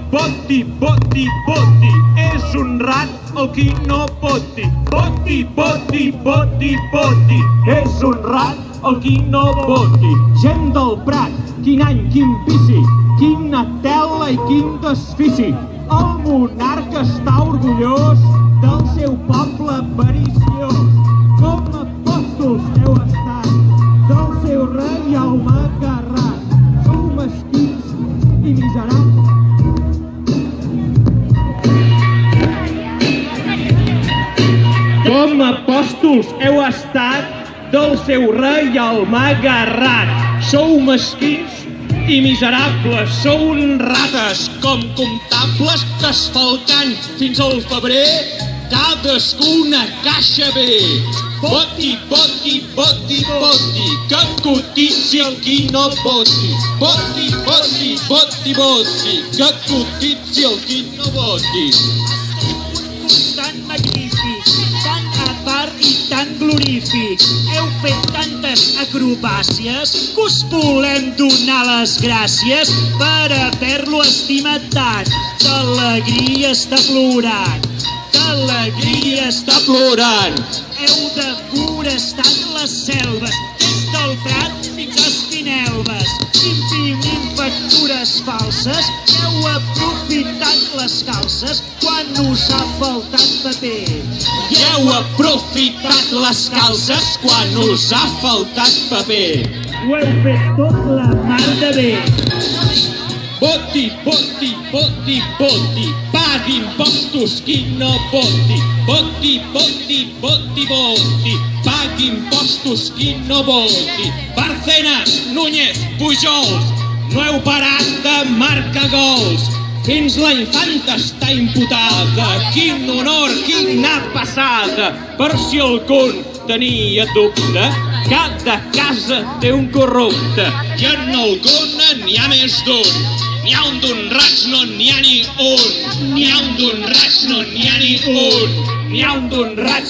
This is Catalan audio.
Boti, boti, boti, és un rat el qui no poti. Boti, boti, boti, boti, és un rat el qui no poti. Gent del Prat, quin any, quin vici, quina tela i quin desfici. El monarca està orgullós del seu poble periciós. Com apòstols heu estat del seu rei Jaume Carràs. Sou mesquins i miserables. Com apòstols heu estat del seu rei Jaume Garrat. Sou mesquins i miserables, sou rates com comptables, desfalcant fins al febrer cadascuna caixa bé. Voti, voti, voti, voti, que cotitzi el qui no voti. Voti, voti, voti, voti, que cotitzi el qui no voti. Tan magnífic, tan a part i tan glorífic. Heu fet tantes acrobàcies que us volem donar les gràcies per haver-lo estimat tant. D'alegria està plorant, d'alegria està plorant. Heu deforestat les selves, des del Prat fins a Espinelves, imprimint factures falses. Heu aprofitat les calces quan us ha faltat paper. I heu aprofitat les calces quan us ha faltat paper. Ho heu fet tot la mar de bé. Voti, voti, voti, voti, pagui impostos qui no voti. Voti, voti, voti, voti, pagui impostos qui no voti. Bárcenas, Núñez, Pujols, no heu parat de marcar gols. Fins la infanta està imputada. Quin honor, quina passada. Per si algun tenia dubte, cada casa té un corrupte. I en alguna n'hi ha més d'un. N'hi ha un d'honrats, no n'hi ha ni un. N'hi ha un d'honrats, no n'hi ha ni un. N'hi ha un d'honrats.